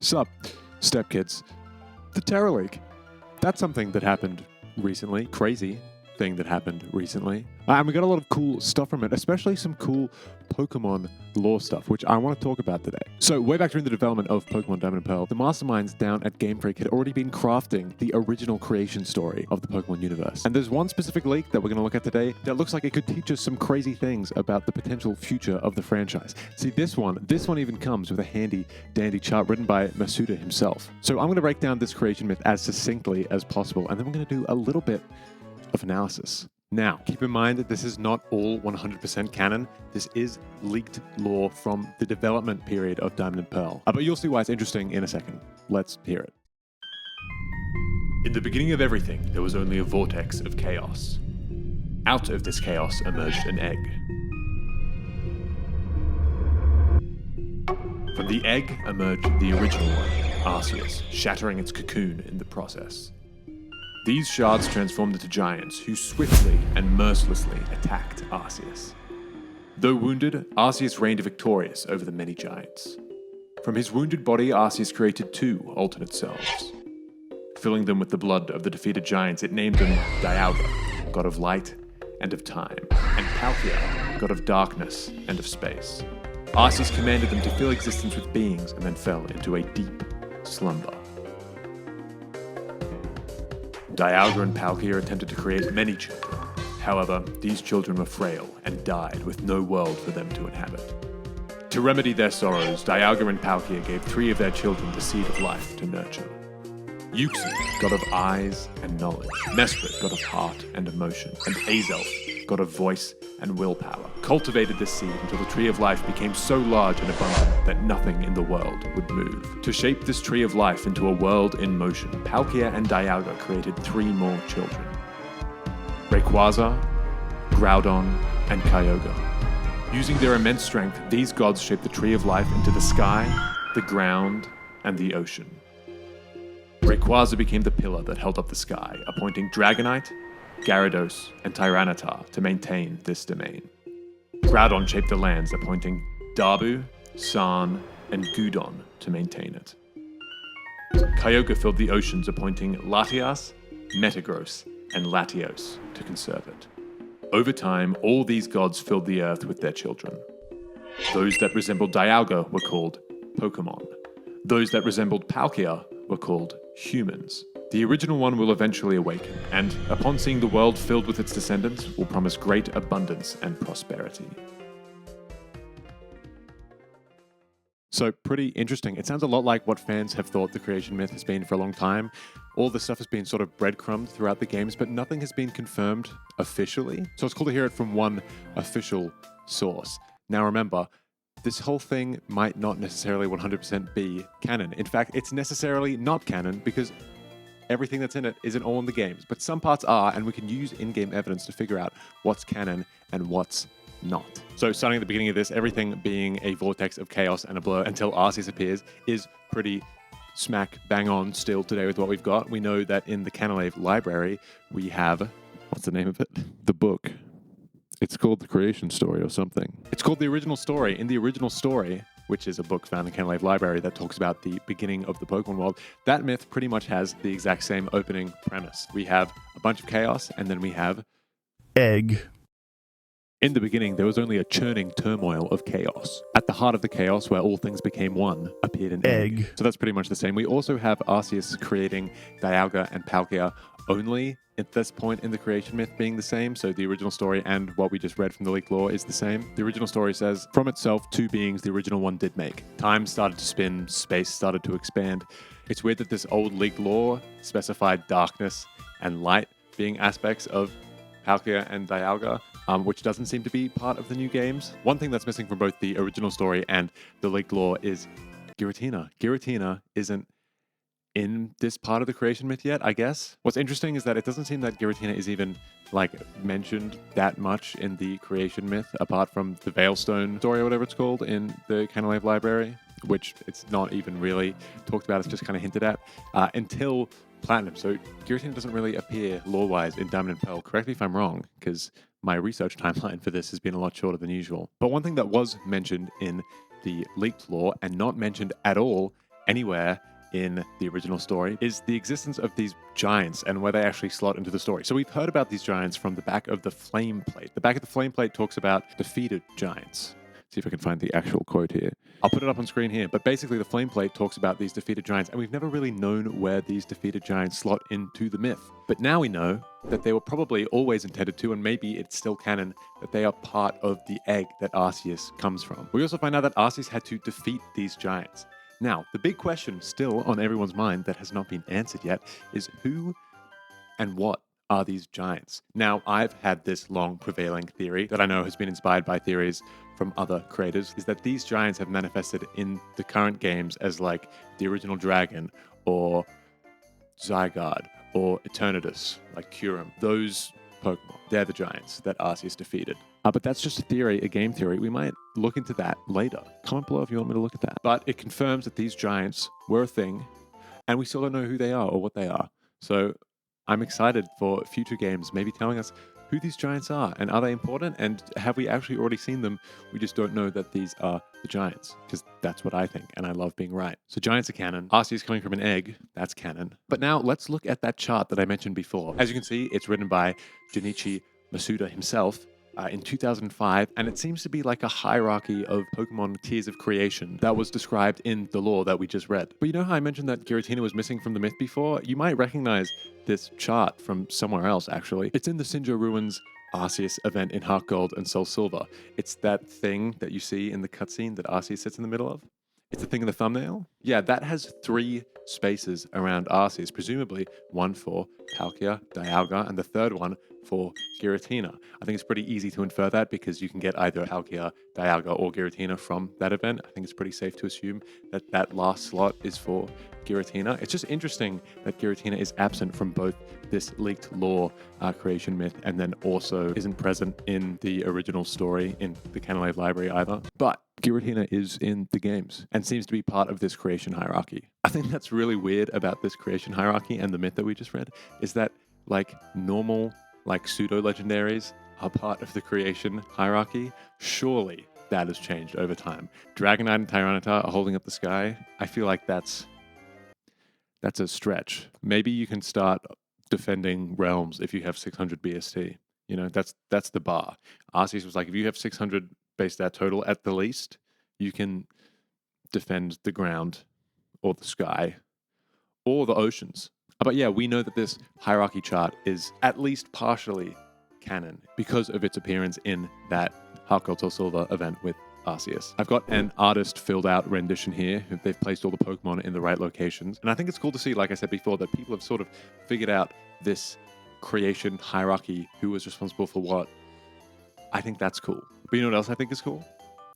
Sup, step kids. The TERALEAK. That's something that happened recently. Crazy thing that happened recently. And we got a lot of cool stuff from it, especially some cool Pokemon lore stuff, which I want to talk about today. So way back during the development of Pokemon Diamond and Pearl, the masterminds down at Gamefreak had already been crafting the original creation story of the Pokemon universe. And there's one specific leak that we're going to look at today that looks like it could teach us some crazy things about the potential future of the franchise. See, this one even comes with a handy dandy chart written by Masuda himself. So I'm going to break down this creation myth as succinctly as possible, and then we're going to do a little bit of analysis. Now, keep in mind that this is not all 100% canon. This is leaked lore from the development period of Diamond and Pearl. But you'll see why it's interesting in a second. Let's hear it. In the beginning of everything, there was only a vortex of chaos. Out of this chaos emerged an egg. From the egg emerged the original one, Arceus, shattering its cocoon in the process. These shards transformed into giants who swiftly and mercilessly attacked Arceus. Though wounded, Arceus reigned victorious over the many giants. From his wounded body, Arceus created two alternate selves. Filling them with the blood of the defeated giants, it named them Dialga, god of light and of time, and Palkia, god of darkness and of space. Arceus commanded them to fill existence with beings and then fell into a deep slumber. Dialga and Palkia attempted to create many children. However, these children were frail and died with no world for them to inhabit. To remedy their sorrows, Dialga and Palkia gave three of their children the seed of life to nurture. Uxie, god of eyes and knowledge, Mesprit, god of heart and emotion, and Azelf, god of voice and willpower, cultivated this seed until the tree of life became so large and abundant that nothing in the world would move. To shape this tree of life into a world in motion, Palkia and Dialga created three more children: Rayquaza, Groudon, and Kyogre. Using their immense strength, these gods shaped the tree of life into the sky, the ground, and the ocean. Rayquaza became the pillar that held up the sky, appointing Dragonite, Gyarados, and Tyranitar to maintain this domain. Groudon shaped the lands, appointing Dabu, San, and Gudon to maintain it. Kyogre filled the oceans, appointing Latias, Metagross, and Latios to conserve it. Over time, all these gods filled the earth with their children. Those that resembled Dialga were called Pokémon. Those that resembled Palkia were called humans. The original one will eventually awaken, and upon seeing the world filled with its descendants, will promise great abundance and prosperity. So pretty interesting. It sounds a lot like what fans have thought the creation myth has been for a long time. All this stuff has been sort of breadcrumbed throughout the games, but nothing has been confirmed officially. So it's cool to hear it from one official source. Now remember, this whole thing might not necessarily 100% be canon. In fact, it's necessarily not canon because everything that's in it isn't all in the games, but some parts are, and we can use in-game evidence to figure out what's canon and what's not. So starting at the beginning of this, everything being a vortex of chaos and a blur until Arceus appears is pretty smack bang on still today with what we've got. We know that in the Canalave library, we have, what's the name of it? The book. It's called The Creation Story or something. It's called The Original Story. In The Original Story, which is a book found in Canalave Library that talks about the beginning of the Pokemon world, that myth pretty much has the exact same opening premise. We have a bunch of chaos, and then we have egg. In the beginning, there was only a churning turmoil of chaos. At the heart of the chaos, where all things became one, appeared an egg. So that's pretty much the same. We also have Arceus creating Dialga and Palkia only at this point in the creation myth being the same. So the original story and what we just read from the leaked lore is the same. The original story says, from itself, two beings the original one did make. Time started to spin, space started to expand. It's weird that this old leaked lore specified darkness and light being aspects of Palkia and Dialga, which doesn't seem to be part of the new games. One thing that's missing from both the original story and the leaked lore is Giratina. Giratina isn't in this part of the creation myth yet, I guess. What's interesting is that it doesn't seem that Giratina is even mentioned that much in the creation myth, apart from the Veilstone story or whatever it's called in the Canalave library, which it's not even really talked about, it's just kind of hinted at, until Platinum. So Giratina doesn't really appear lore-wise in Diamond and Pearl. Correct me if I'm wrong, because my research timeline for this has been a lot shorter than usual. But one thing that was mentioned in the leaked lore and not mentioned at all anywhere in the original story is the existence of these giants and where they actually slot into the story. So we've heard about these giants from the back of the flame plate. The back of the flame plate talks about defeated giants. See if I can find the actual quote here. I'll put it up on screen here. But basically, the flame plate talks about these defeated giants, and we've never really known where these defeated giants slot into the myth. But now we know that they were probably always intended to, and maybe it's still canon, that they are part of the egg that Arceus comes from. We also find out that Arceus had to defeat these giants. Now, the big question still on everyone's mind that has not been answered yet is who and what are these giants? Now, I've had this long prevailing theory that I know has been inspired by theories from other creators, is that these giants have manifested in the current games as like the original dragon or Zygarde or Eternatus, like Kyurem. Those Pokemon, they're the giants that Arceus defeated. But that's just a theory, a game theory. We might look into that later. Comment below if you want me to look at that. But it confirms that these giants were a thing, and we still don't know who they are or what they are. So I'm excited for future games, maybe telling us who these giants are, and are they important, and have we actually already seen them? We just don't know that these are the giants, because that's what I think, and I love being right. So giants are canon. Arceus coming from an egg, that's canon. But now let's look at that chart that I mentioned before. As you can see, it's written by Junichi Masuda himself in 2005, and it seems to be like a hierarchy of Pokemon tiers of creation that was described in the lore that we just read. But you know how I mentioned that Giratina was missing from the myth before? You might recognize this chart from somewhere else, actually. It's in the Sinjar Ruins Arceus event in Heart Gold and Soul Silver. It's that thing that you see in the cutscene that Arceus sits in the middle of. It's the thing in the thumbnail. Yeah, that has 3 spaces around Arceus, presumably one for Palkia, Dialga, and the third one for Giratina. I think it's pretty easy to infer that because you can get either Palkia, Dialga, or Giratina from that event. I think it's pretty safe to assume that that last slot is for Giratina. It's just interesting that Giratina is absent from both this leaked lore creation myth and then also isn't present in the original story in the Canalave library either. But Giratina is in the games and seems to be part of this creation hierarchy. I think that's really weird about this creation hierarchy and the myth that we just read is that like normal like pseudo-legendaries are part of the creation hierarchy. Surely that has changed over time. Dragonite and Tyranitar are holding up the sky. I feel like that's a stretch. Maybe you can start defending realms if you have 600 BST. You know, that's the bar. Arceus was like, if you have 600 base stat total at the least, you can defend the ground or the sky or the oceans. But yeah, we know that this hierarchy chart is at least partially canon because of its appearance in that Heart Gold Soul Silver event with Arceus. I've got an artist filled out rendition here. They've placed all the Pokemon in the right locations. And I think it's cool to see, like I said before, that people have sort of figured out this creation hierarchy, who was responsible for what. I think that's cool. But you know what else I think is cool?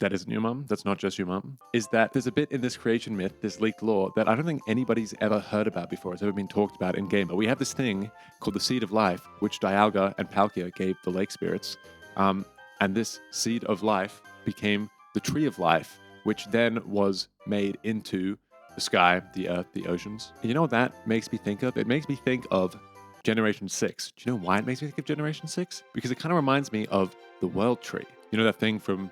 That isn't your mum, that's not just your mum, is that there's a bit in this creation myth, this leaked lore, that I don't think anybody's ever heard about before. It's ever been talked about in game. But we have this thing called the Seed of Life, which Dialga and Palkia gave the lake spirits. And this Seed of Life became the Tree of Life, which then was made into the sky, the earth, the oceans. And you know what that makes me think of? It makes me think of Generation 6. Do you know why it makes me think of Generation 6? Because it kind of reminds me of the World Tree. You know that thing from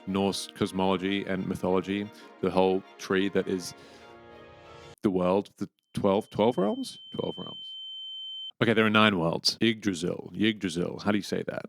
Norse cosmology and mythology, the whole tree that is the world, the 12 realms? 12 realms. Okay, there are 9 worlds. Yggdrasil. How do you say that?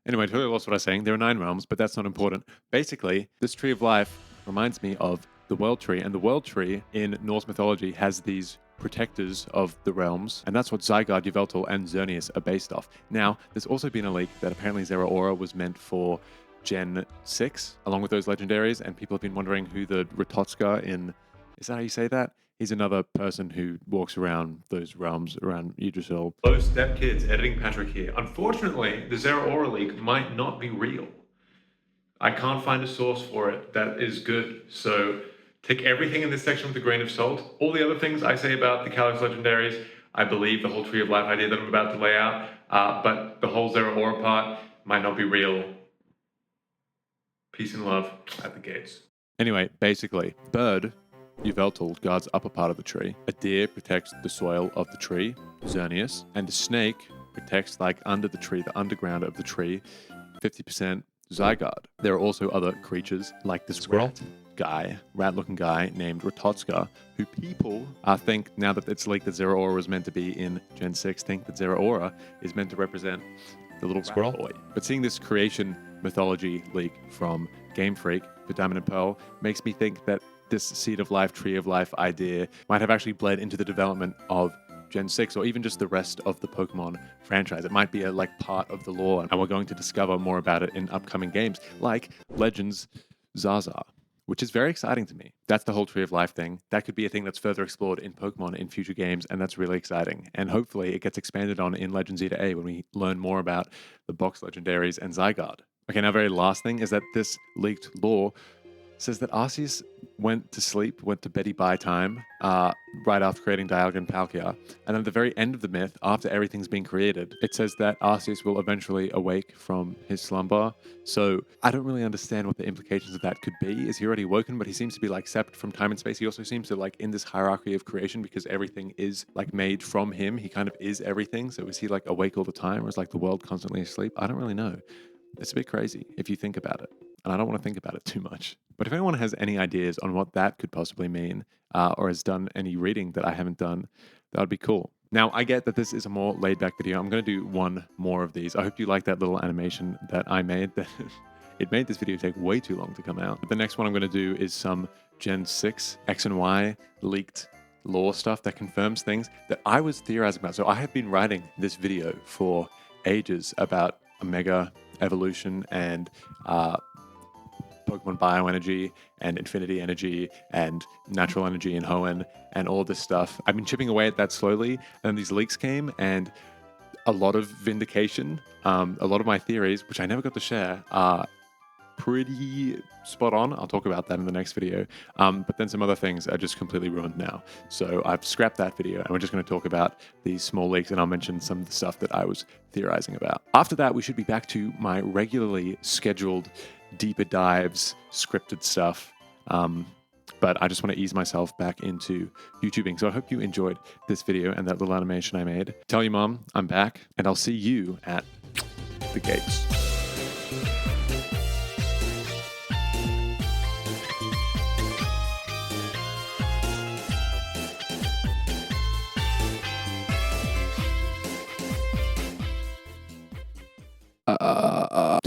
Anyway, I totally lost what I was saying. There are 9 realms, but that's not important. Basically, this Tree of Life reminds me of the World Tree, and the World Tree in Norse mythology has these protectors of the realms, and that's what Zygarde, Yveltal, and Xerneas are based off. Now, there's also been a leak that apparently Zeraora was meant for Gen 6, along with those legendaries, and people have been wondering who the Ratotska in... Is that how you say that? He's another person who walks around those realms around Yggdrasil. Hello, Step Kids, Editing Patrick here. Unfortunately, the Zeraora leak might not be real. I can't find a source for it that is good, so take everything in this section with a grain of salt. All the other things I say about the Calyx legendaries, I believe the whole Tree of Life idea that I'm about to lay out, but the whole Zeraora part might not be real. Peace and love at the gates. Anyway, basically, bird, Yveltal, guards upper part of the tree. A deer protects the soil of the tree, Xerneas. And a snake protects like under the tree, the underground of the tree, 50% Zygarde. There are also other creatures like the Squirrel? rat. guy, rat-looking guy named Rototska, who people think, now that it's leaked that Zeraora was meant to be in Gen 6, think that Zeraora is meant to represent the little squirrel boy. But seeing this creation mythology leak from Gamefreak for Diamond and Pearl makes me think that this Seed of Life, Tree of Life idea might have actually bled into the development of Gen 6 or even just the rest of the Pokemon franchise. It might be a part of the lore, and we're going to discover more about it in upcoming games like Legends Zaza, which is very exciting to me. That's the whole Tree of Life thing. That could be a thing that's further explored in Pokemon in future games, and that's really exciting. And hopefully it gets expanded on in Legends Zeta A when we learn more about the Box Legendaries and Zygarde. Okay, now very last thing is that this leaked lore says that Arceus went to sleep, went to Betty Bye time, right after creating Dialga and Palkia. And then at the very end of the myth, after everything's been created, it says that Arceus will eventually awake from his slumber. So I don't really understand what the implications of that could be. Is he already woken? But he seems to be separate from time and space. He also seems to in this hierarchy of creation, because everything is made from him. He kind of is everything. So is he awake all the time, or is the world constantly asleep? I don't really know. It's a bit crazy if you think about it. And I don't want to think about it too much. But if anyone has any ideas on what that could possibly mean, or has done any reading that I haven't done, that would be cool. Now, I get that this is a more laid-back video. I'm going to do one more of these. I hope you like that little animation that I made. It made this video take way too long to come out. But the next one I'm going to do is some Gen 6 X and Y leaked lore stuff that confirms things that I was theorizing about. So I have been writing this video for ages about Omega Evolution and Pokemon Bioenergy and Infinity Energy and Natural Energy in Hoenn and all this stuff. I've been chipping away at that slowly, and these leaks came, and a lot of vindication. A lot of my theories, which I never got to share, are pretty spot on. I'll talk about that in the next video. But then some other things are just completely ruined now. So I've scrapped that video, and we're just going to talk about these small leaks, and I'll mention some of the stuff that I was theorizing about. After that, we should be back to my regularly scheduled deeper dives, scripted stuff. But I just want to ease myself back into YouTubing. So I hope you enjoyed this video and that little animation I made. Tell your mom I'm back, and I'll see you at the gates.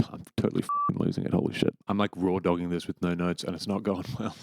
I'm totally fucking losing it. Holy shit. I'm raw dogging this with no notes, and it's not going well.